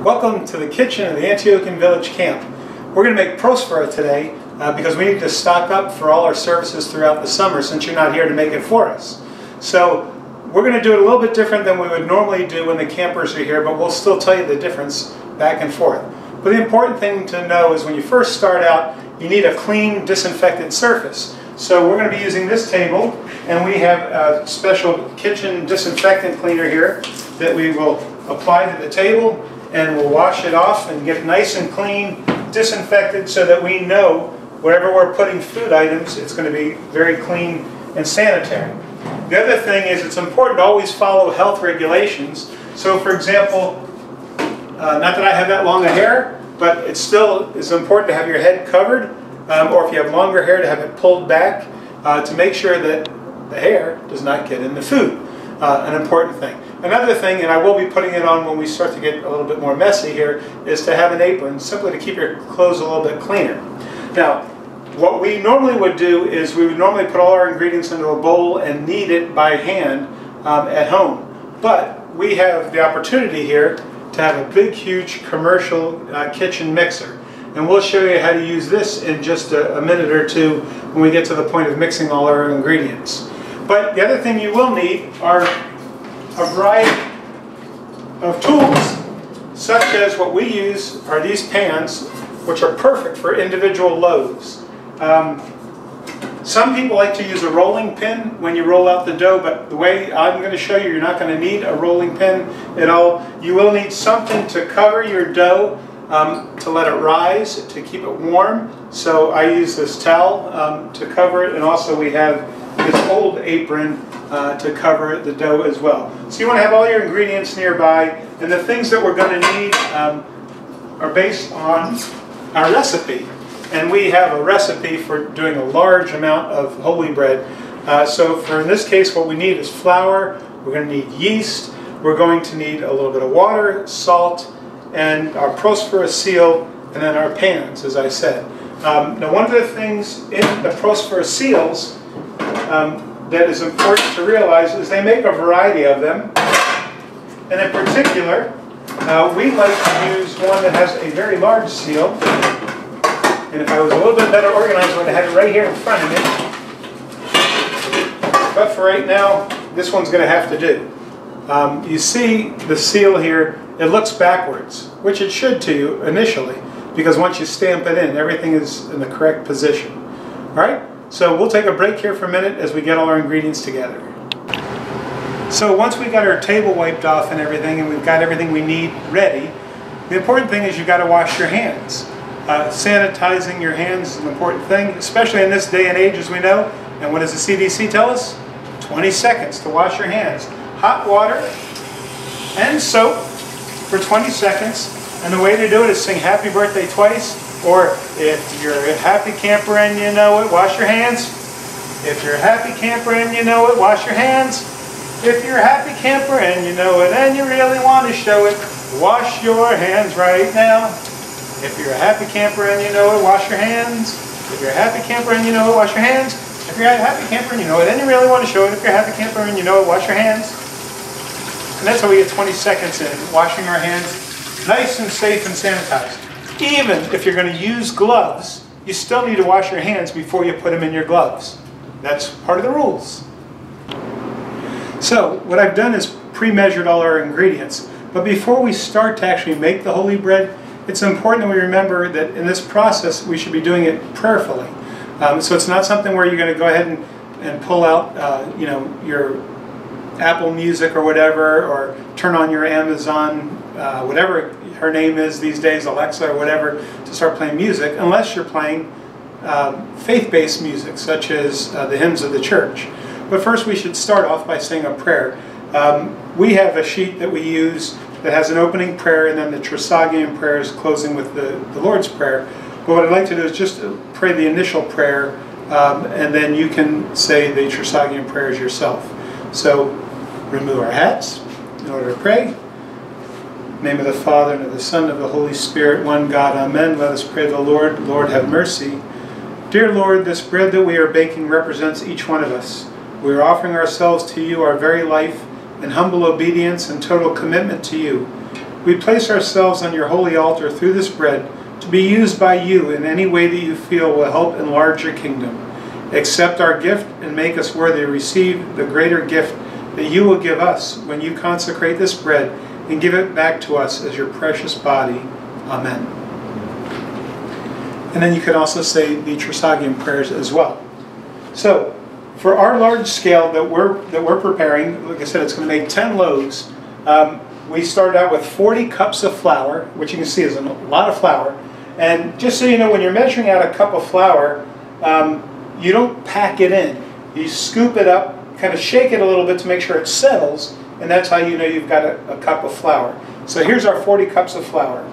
Welcome to the kitchen of the Antiochian Village camp. We're going to make Prosphora today because we need to stock up for all our services throughout the summer since you're not here to make it for us. So we're going to do it a little bit different than we would normally do when the campers are here, but we'll still tell you the difference back and forth. But the important thing to know is when you first start out, you need a clean, disinfected surface. So we're going to be using this table, and we have a special kitchen disinfectant cleaner here that we will apply to the table, and we'll wash it off and get it nice and clean, disinfected, so that we know wherever we're putting food items, it's going to be very clean and sanitary. The other thing is it's important to always follow health regulations. So for example, not that I have that long a hair, but it still is important to have your head covered, or if you have longer hair, to have it pulled back to make sure that the hair does not get in the food. An important thing. Another thing, and I will be putting it on when we start to get a little bit more messy here, is to have an apron, simply to keep your clothes a little bit cleaner. Now, what we normally would do is we would normally put all our ingredients into a bowl and knead it by hand at home. But we have the opportunity here to have a big, huge commercial kitchen mixer. And we'll show you how to use this in just a minute or two when we get to the point of mixing all our ingredients. But the other thing you will need are a variety of tools, such as what we use are these pans, which are perfect for individual loaves. Some people like to use a rolling pin when you roll out the dough, but the way I'm going to show you, you're not going to need a rolling pin at all. You will need something to cover your dough to let it rise, to keep it warm. So I use this towel to cover it, and also we have this old apron to cover the dough as well. So you want to have all your ingredients nearby, and the things that we're going to need are based on our recipe. And we have a recipe for doing a large amount of holy bread. So for in this case, what we need is flour, we're going to need yeast, we're going to need a little bit of water, salt, and our Prosphora seal, and then our pans, as I said. Now one of the things in the Prosphora seals that is important to realize is they make a variety of them, and in particular we like to use one that has a very large seal, and if I was a little bit better organized I would have had it right here in front of me, but for right now this one's going to have to do. You see the seal here, it looks backwards, which it should to you initially, because once you stamp it in, everything is in the correct position. Alright? So we'll take a break here for a minute as we get all our ingredients together. So once we got our table wiped off and everything, and we've got everything we need ready, the important thing is you've got to wash your hands. Sanitizing your hands is an important thing, especially in this day and age, as we know. And what does the CDC tell us? 20 seconds to wash your hands. Hot water and soap for 20 seconds. And the way to do it is sing happy birthday twice. Or if you're a happy camper and you know it, wash your hands. If you're a happy camper and you know it, wash your hands. If you're a happy camper and you know it and you really want to show it, wash your hands right now. If you're a happy camper and you know it, wash your hands. If you're a happy camper and you know it, wash your hands. If you're a happy camper and you know it and you really want to show it, if you're a happy camper and you know it, wash your hands. And that's how we get 20 seconds in, washing our hands nice and safe and sanitized. Even if you're going to use gloves, you still need to wash your hands before you put them in your gloves. That's part of the rules. So what I've done is pre-measured all our ingredients. But before we start to actually make the holy bread, it's important that we remember that in this process we should be doing it prayerfully. So it's not something where you're going to go ahead and pull out your Apple Music or whatever, or turn on your Amazon, whatever her name is these days, Alexa or whatever, to start playing music, unless you're playing faith-based music, such as the hymns of the church. But first we should start off by saying a prayer. We have a sheet that we use that has an opening prayer and then the Trisagion prayers closing with the Lord's Prayer. But what I'd like to do is just pray the initial prayer, and then you can say the Trisagion prayers yourself. So remove our hats in order to pray. In the name of the Father, and of the Son, and of the Holy Spirit, one God, Amen. Let us pray to the Lord. Lord, have mercy. Dear Lord, this bread that we are baking represents each one of us. We are offering ourselves to you, our very life, in humble obedience and total commitment to you. we place ourselves on your holy altar through this bread to be used by you in any way that you feel will help enlarge your kingdom. Accept our gift and make us worthy to receive the greater gift that you will give us when you consecrate this bread and give it back to us as your precious body. Amen. And then you can also say the Trisagion prayers as well. So, for our large scale that we're preparing, like I said, it's going to make 10 loaves. We started out with 40 cups of flour, which you can see is a lot of flour. And just so you know, when you're measuring out a cup of flour, you don't pack it in. You scoop it up, kind of shake it a little bit to make sure it settles, and that's how you know you've got a cup of flour. So here's our 40 cups of flour.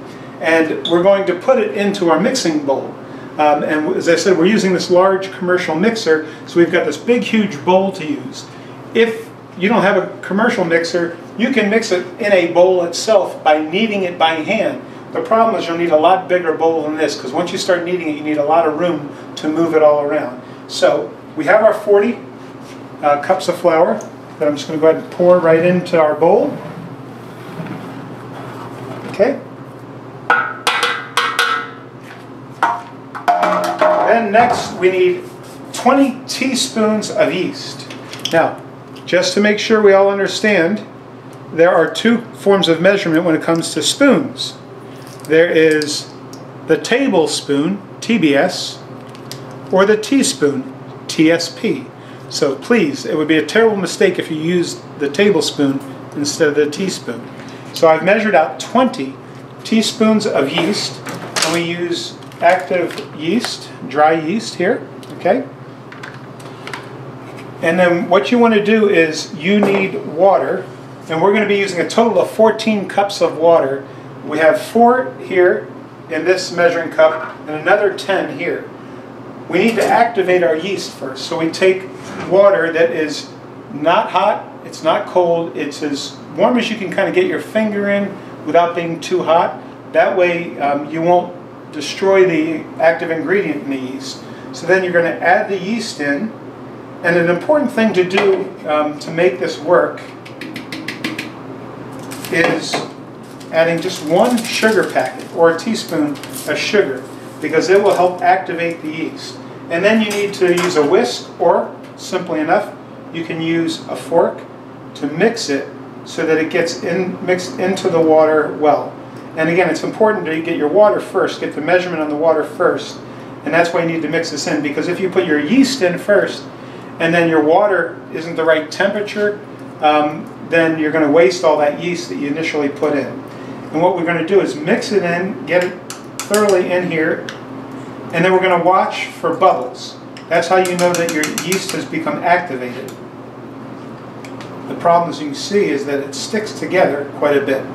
And we're going to put it into our mixing bowl. And as I said, we're using this large commercial mixer, so we've got this big, huge bowl to use. If you don't have a commercial mixer, you can mix it in a bowl itself by kneading it by hand. The problem is you'll need a lot bigger bowl than this, because once you start kneading it, you need a lot of room to move it all around. So we have our 40 cups of flour that I'm just going to go ahead and pour right into our bowl. Okay. Then next we need 20 teaspoons of yeast. Now, just to make sure we all understand, there are two forms of measurement when it comes to spoons. There is the tablespoon, TBS, or the teaspoon, TSP. So please, it would be a terrible mistake if you used the tablespoon instead of the teaspoon. So I've measured out 20 teaspoons of yeast, and we use active yeast, dry yeast here, okay? And then what you want to do is you need water, and we're going to be using a total of 14 cups of water. We have 4 here in this measuring cup and another 10 here. We need to activate our yeast first. So we take water that is not hot, it's not cold, it's as warm as you can kind of get your finger in without being too hot. That way you won't destroy the active ingredient in the yeast. So then you're going to add the yeast in. And an important thing to do to make this work is adding just 1 sugar packet or a teaspoon of sugar, because it will help activate the yeast. And then you need to use a whisk, or simply enough, you can use a fork to mix it so that it gets mixed into the water well. And again, it's important to get your water first, get the measurement on the water first, and that's why you need to mix this in, because if you put your yeast in first and then your water isn't the right temperature, then you're going to waste all that yeast that you initially put in. And what we're going to do is mix it in, get it thoroughly in here, and then we're going to watch for bubbles. That's how you know that your yeast has become activated. The problem, as you can see, is that it sticks together quite a bit.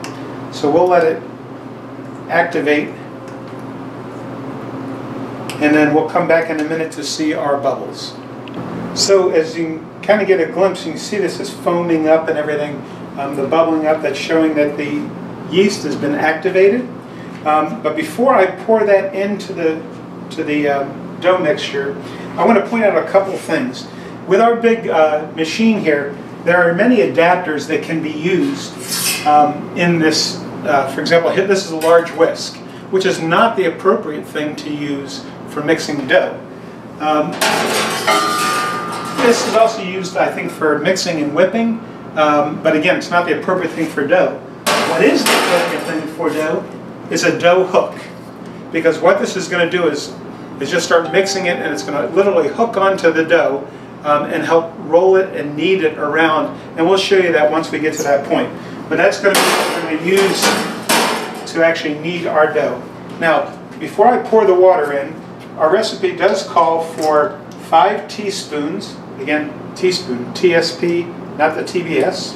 So we'll let it activate, and then we'll come back in a minute to see our bubbles. So as you kind of get a glimpse, you can see this is foaming up and everything, the bubbling up, that's showing that the yeast has been activated. But before I pour that into the dough mixture, I want to point out a couple things. With our big machine here, there are many adapters that can be used in this. For example, this is a large whisk, which is not the appropriate thing to use for mixing dough. This is also used, I think, for mixing and whipping, but again, it's not the appropriate thing for dough. What is the appropriate thing for dough is a dough hook, because what this is going to do is just start mixing it, and it's going to literally hook onto the dough and help roll it and knead it around, and we'll show you that once we get to that point. But that's going to be what we're going to use to actually knead our dough. Now, before I pour the water in, our recipe does call for 5 teaspoons, again, teaspoon, TSP, not the TBS.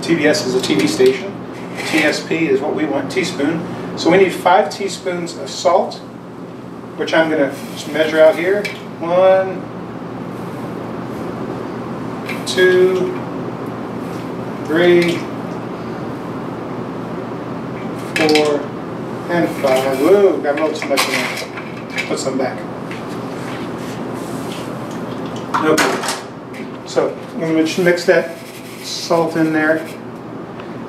TBS is a TV station. TSP is what we want, teaspoon. So we need 5 teaspoons of salt, which I'm going to measure out here. 1, 2, 3, 4, and 5. Whoa, got a little too much in there. Put some back. Okay. So I'm going to mix that salt in there.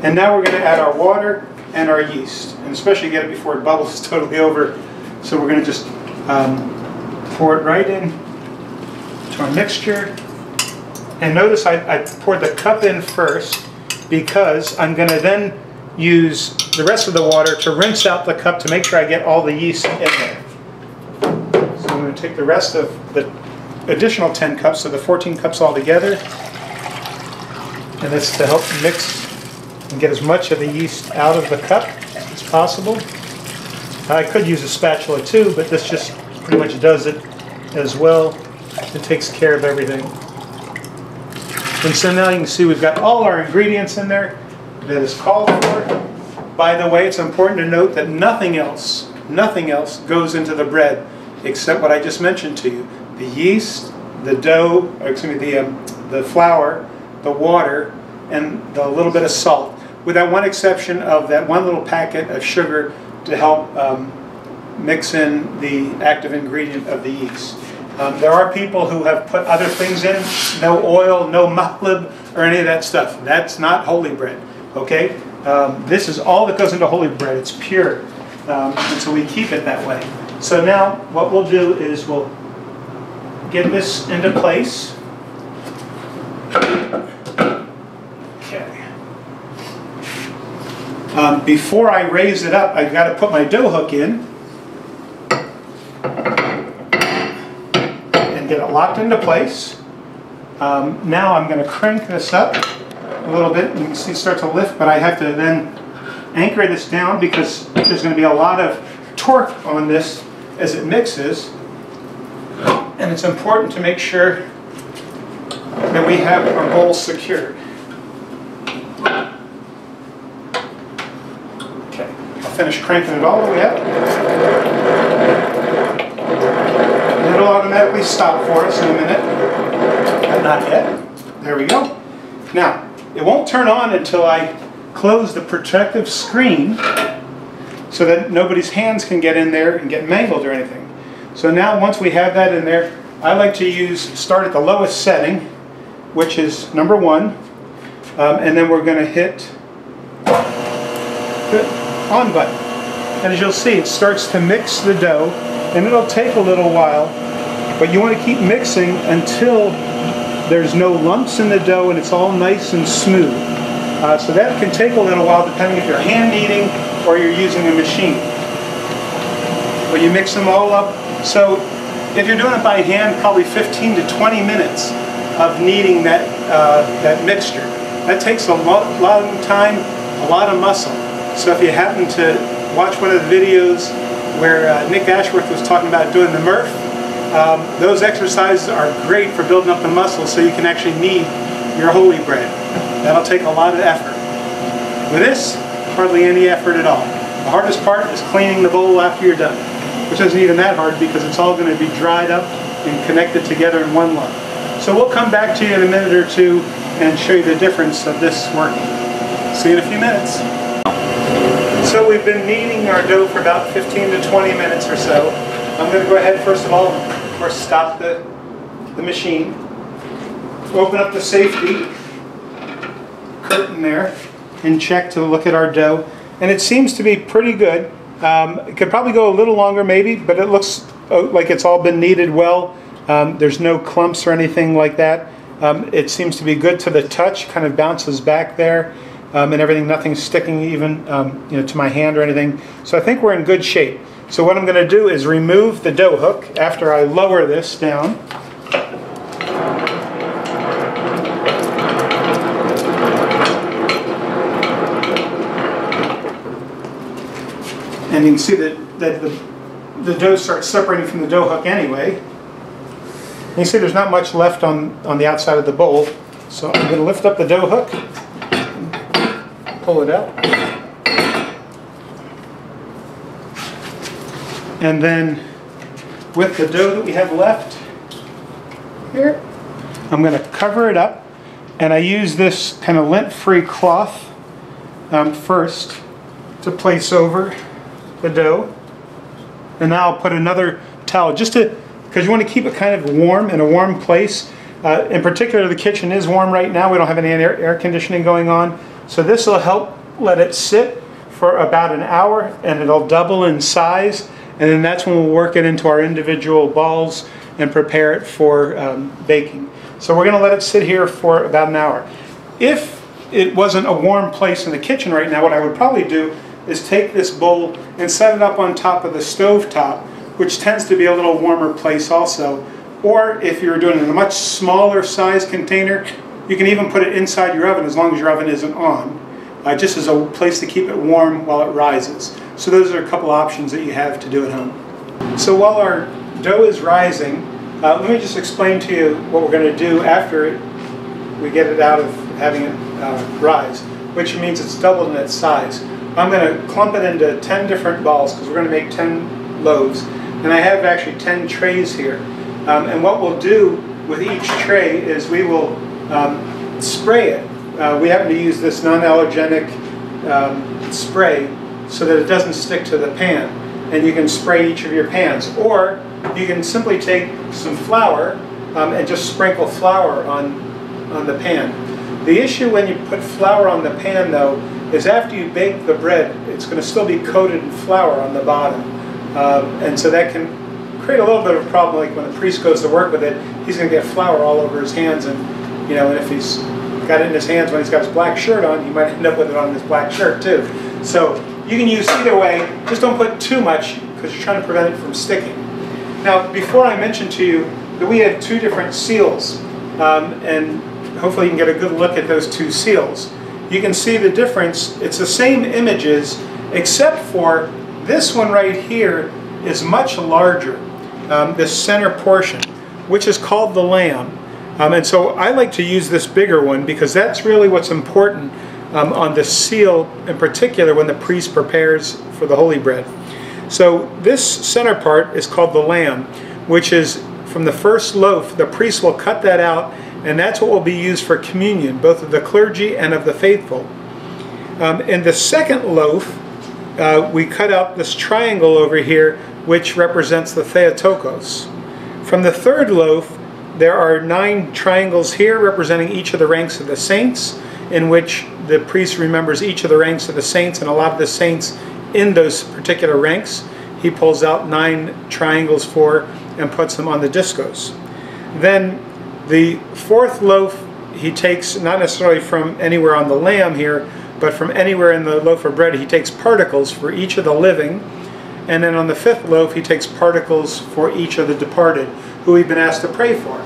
And now we're going to add our water and our yeast, and especially get it before it bubbles totally over. So we're going to just pour it right in to our mixture. And notice I poured the cup in first because I'm going to then use the rest of the water to rinse out the cup to make sure I get all the yeast in there. So I'm going to take the rest of the additional 10 cups, so the 14 cups all together. And that's to help mix and get as much of the yeast out of the cup as possible. I could use a spatula too, but this just pretty much does it as well. It takes care of everything. And so now you can see we've got all our ingredients in there that is called for. By the way, it's important to note that nothing else goes into the bread except what I just mentioned to you. The yeast, the dough, or excuse me, the flour, the water, and the little bit of salt, with that one exception of that one little packet of sugar to help mix in the active ingredient of the yeast. There are people who have put other things in, no oil, no mahlib, or any of that stuff. That's not holy bread, okay? This is all that goes into holy bread. It's pure, and so we keep it that way. So now what we'll do is we'll get this into place. Okay. Before I raise it up, I've got to put my dough hook in and get it locked into place. Now I'm going to crank this up a little bit. You can see it start to lift, but I have to then anchor this down because there's going to be a lot of torque on this as it mixes. And it's important to make sure that we have our bowl secured. Okay, I'll finish cranking it all the way up. And it'll automatically stop for us in a minute. But not yet. There we go. Now, it won't turn on until I close the protective screen so that nobody's hands can get in there and get mangled or anything. So now once we have that in there, I like to start at the lowest setting, which is number 1, and then we're going to hit the on button. And as you'll see, it starts to mix the dough, and it'll take a little while, but you want to keep mixing until there's no lumps in the dough and it's all nice and smooth. So that can take a little while depending if you're hand kneading or you're using a machine. But you mix them all up. So if you're doing it by hand, probably 15 to 20 minutes of kneading that mixture. That takes a long time, a lot of muscle. So if you happen to watch one of the videos where Nick Ashworth was talking about doing the Murph, those exercises are great for building up the muscles so you can actually knead your holy bread. That'll take a lot of effort. With this, hardly any effort at all. The hardest part is cleaning the bowl after you're done, which isn't even that hard because it's all going to be dried up and connected together in one lump. So we'll come back to you in a minute or two and show you the difference of this working. See you in a few minutes. So we've been kneading our dough for about 15 to 20 minutes or so. I'm going to go ahead first of all, of course, stop the machine, open up the safety curtain there, and check to look at our dough. And it seems to be pretty good. It could probably go a little longer maybe, but it looks like it's all been kneaded well. There's no clumps or anything like that. It seems to be good to the touch, kind of bounces back there, and everything, nothing's sticking even to my hand or anything. So I think we're in good shape. So what I'm going to do is remove the dough hook after I lower this down. And you can see that the dough starts separating from the dough hook anyway. And you see there's not much left on the outside of the bowl. So I'm going to lift up the dough hook, pull it out. And then with the dough that we have left here, I'm going to cover it up. And I use this kind of lint-free cloth first to place over the dough. And now I'll put another towel just because you want to keep it kind of warm in a warm place. In particular, the kitchen is warm right now. We don't have any air conditioning going on. So this will help let it sit for about an hour, and it'll double in size, and then that's when we'll work it into our individual balls and prepare it for baking. So we're going to let it sit here for about an hour. If it wasn't a warm place in the kitchen right now, what I would probably do is take this bowl and set it up on top of the stove top, which tends to be a little warmer place also. Or if you're doing it in a much smaller size container, you can even put it inside your oven as long as your oven isn't on, just as a place to keep it warm while it rises. So those are a couple options that you have to do at home. So while our dough is rising, let me just explain to you what we're going to do after we get it out of having it rise, which means it's doubled in its size. I'm going to clump it into 10 different balls because we're going to make 10 loaves. And I have actually 10 trays here. And what we'll do with each tray is we will spray it. We happen to use this non-allergenic spray so that it doesn't stick to the pan. And you can spray each of your pans. Or you can simply take some flour and just sprinkle flour on the pan. The issue when you put flour on the pan, though, is after you bake the bread, it's going to still be coated in flour on the bottom. And so that can create a little bit of a problem, like when the priest goes to work with it, he's going to get flour all over his hands, and and if he's got it in his hands when he's got his black shirt on, he might end up with it on his black shirt too. So you can use either way, just don't put too much because you're trying to prevent it from sticking. Now, before I mentioned to you that we have 2 different seals, and hopefully you can get a good look at those 2 seals. You can see the difference. It's the same images, except for this one right here is much larger, this center portion, which is called the lamb. And so I like to use this bigger one because that's really what's important on the seal, in particular when the priest prepares for the holy bread. So this center part is called the lamb, which is from the first loaf. The priest will cut that out, and that's what will be used for communion, both of the clergy and of the faithful. In the second loaf, we cut out this triangle over here, which represents the Theotokos. From the third loaf, there are 9 triangles here representing each of the ranks of the saints, in which the priest remembers each of the ranks of the saints, and a lot of the saints in those particular ranks he pulls out 9 triangles for and puts them on the discos. Then the fourth loaf he takes not necessarily from anywhere on the lamb here, but from anywhere in the loaf of bread. He takes particles for each of the living, and then on the fifth loaf he takes particles for each of the departed who we've been asked to pray for.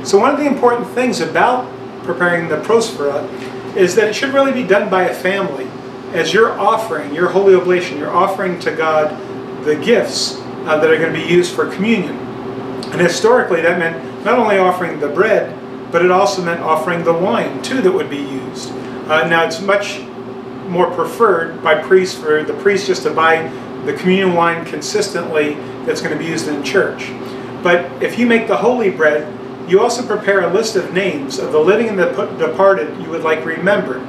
So one of the important things about preparing the Prosphora is that it should really be done by a family. As you're offering your holy oblation, you're offering to God the gifts that are going to be used for communion. And historically that meant not only offering the bread, but it also meant offering the wine too that would be used. Now it's much more preferred by priests for the priest just to buy the communion wine consistently that's going to be used in church. But if you make the holy bread, you also prepare a list of names of the living and the departed you would like remembered.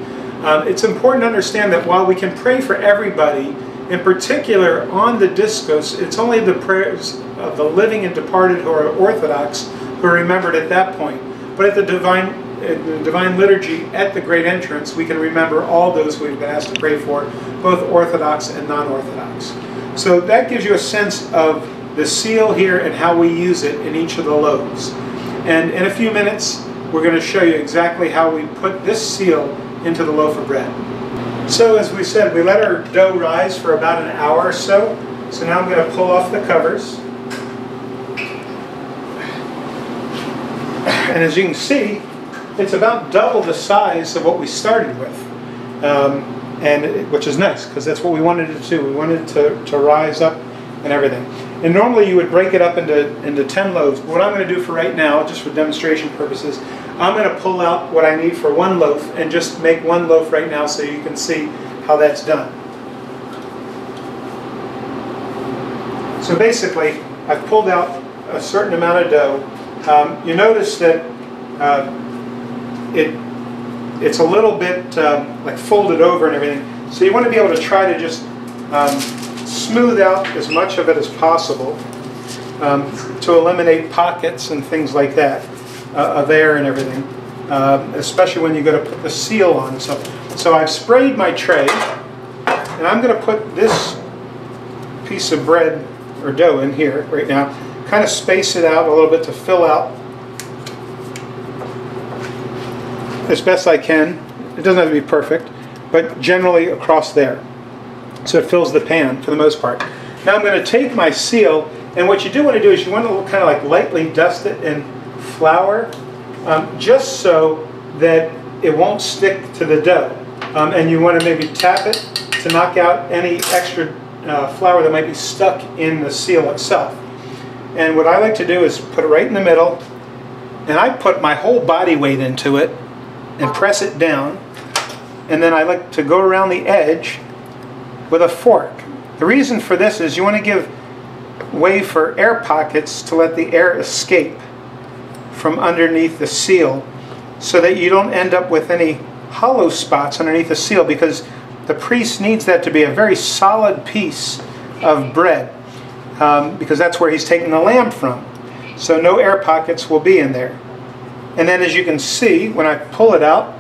It's important to understand that while we can pray for everybody, in particular on the discos, it's only the prayers of the living and departed who are Orthodox who are remembered at that point. But at the divine liturgy at the great entrance, we can remember all those who we've been asked to pray for, both Orthodox and non-Orthodox. So that gives you a sense of the seal here and how we use it in each of the loaves. And in a few minutes, we're going to show you exactly how we put this seal into the loaf of bread. So as we said, we let our dough rise for about an hour or so. So now I'm going to pull off the covers. And as you can see, it's about double the size of what we started with, which is nice because that's what we wanted it to do. We wanted it to rise up and everything. And normally you would break it up into 10 loaves. But what I'm going to do for right now, just for demonstration purposes, I'm going to pull out what I need for one loaf and just make one loaf right now so you can see how that's done. So basically, I've pulled out a certain amount of dough. You notice that it's a little bit like folded over and everything. So you want to be able to try to just smooth out as much of it as possible to eliminate pockets and things like that of air and everything, especially when you go to put the seal on. So So I've sprayed my tray, and I'm going to put this piece of bread or dough in here right now, kind of space it out a little bit to fill out as best I can. It doesn't have to be perfect, but generally across there. So it fills the pan for the most part. Now I'm going to take my seal, and what you do want to do is you want to kind of like lightly dust it in flour, just so that it won't stick to the dough. And you want to maybe tap it to knock out any extra flour that might be stuck in the seal itself. And what I like to do is put it right in the middle, and I put my whole body weight into it and press it down, and then I like to go around the edge with a fork. The reason for this is you want to give way for air pockets to let the air escape from underneath the seal, so that you don't end up with any hollow spots underneath the seal, because the priest needs that to be a very solid piece of bread, because that's where he's taking the lamb from. So no air pockets will be in there. And then, as you can see, when I pull it out,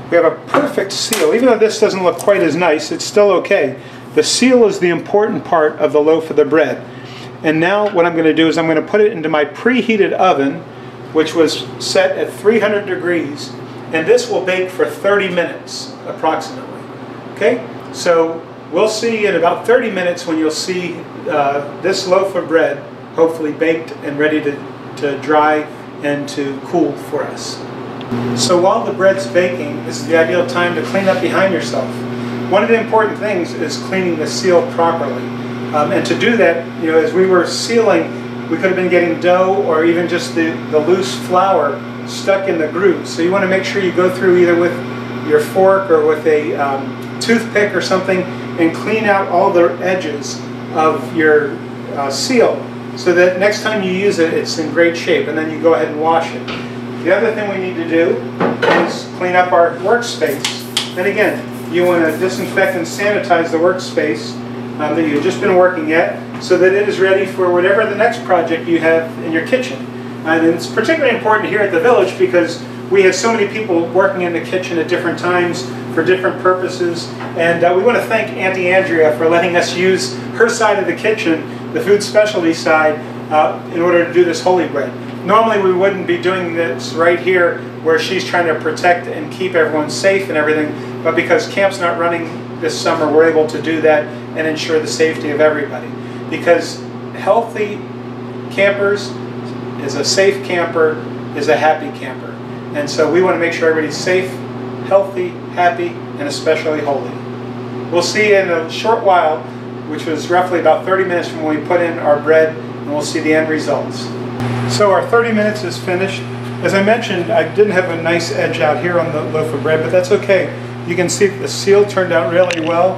we have a perfect seal. Even though this doesn't look quite as nice, it's still okay. The seal is the important part of the loaf of the bread. And now what I'm going to do is I'm going to put it into my preheated oven, which was set at 300 degrees, and this will bake for 30 minutes approximately. Okay, so we'll see in about 30 minutes when you'll see this loaf of bread hopefully baked and ready to dry and to cool for us. So while the bread's baking, this is the ideal time to clean up behind yourself. One of the important things is cleaning the seal properly. And to do that, you know, as we were sealing, we could have been getting dough or even just the loose flour stuck in the grooves. So you want to make sure you go through either with your fork or with a toothpick or something and clean out all the edges of your seal, so that next time you use it, it's in great shape, and then you go ahead and wash it. The other thing we need to do is clean up our workspace. And again, you want to disinfect and sanitize the workspace that you've just been working at, so that it is ready for whatever the next project you have in your kitchen. And it's particularly important here at the village because we have so many people working in the kitchen at different times for different purposes, and we want to thank Auntie Andrea for letting us use her side of the kitchen, the food specialty side, in order to do this holy bread. Normally we wouldn't be doing this right here where she's trying to protect and keep everyone safe and everything, but because camp's not running this summer, we're able to do that and ensure the safety of everybody. Because healthy campers is a safe camper, is a happy camper. And so we want to make sure everybody's safe, healthy, happy, and especially holy. We'll see you in a short while, which was roughly about 30 minutes from when we put in our bread, and we'll see the end results. So our 30 minutes is finished. As I mentioned, I didn't have a nice edge out here on the loaf of bread, but that's okay. You can see the seal turned out really well,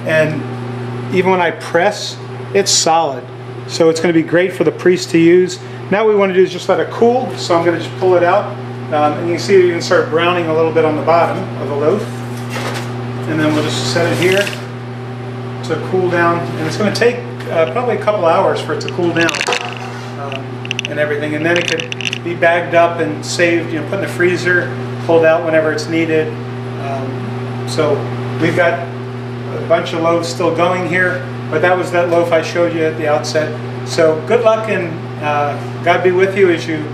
and even when I press, it's solid. So it's going to be great for the priest to use. Now what we want to do is just let it cool, so I'm going to just pull it out. And you can see you can start browning a little bit on the bottom of the loaf. And then we'll just set it here to cool down. And it's going to take probably a couple hours for it to cool down and everything. And then it could be bagged up and saved, you know, put in the freezer, pulled out whenever it's needed. So we've got a bunch of loaves still going here, but that was that loaf I showed you at the outset. So good luck, and God be with you as you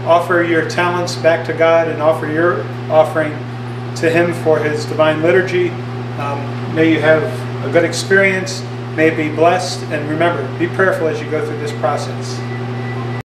offer your talents back to God and offer your offering to Him for His divine liturgy. May you have a good experience. May it be blessed. And remember, be prayerful as you go through this process.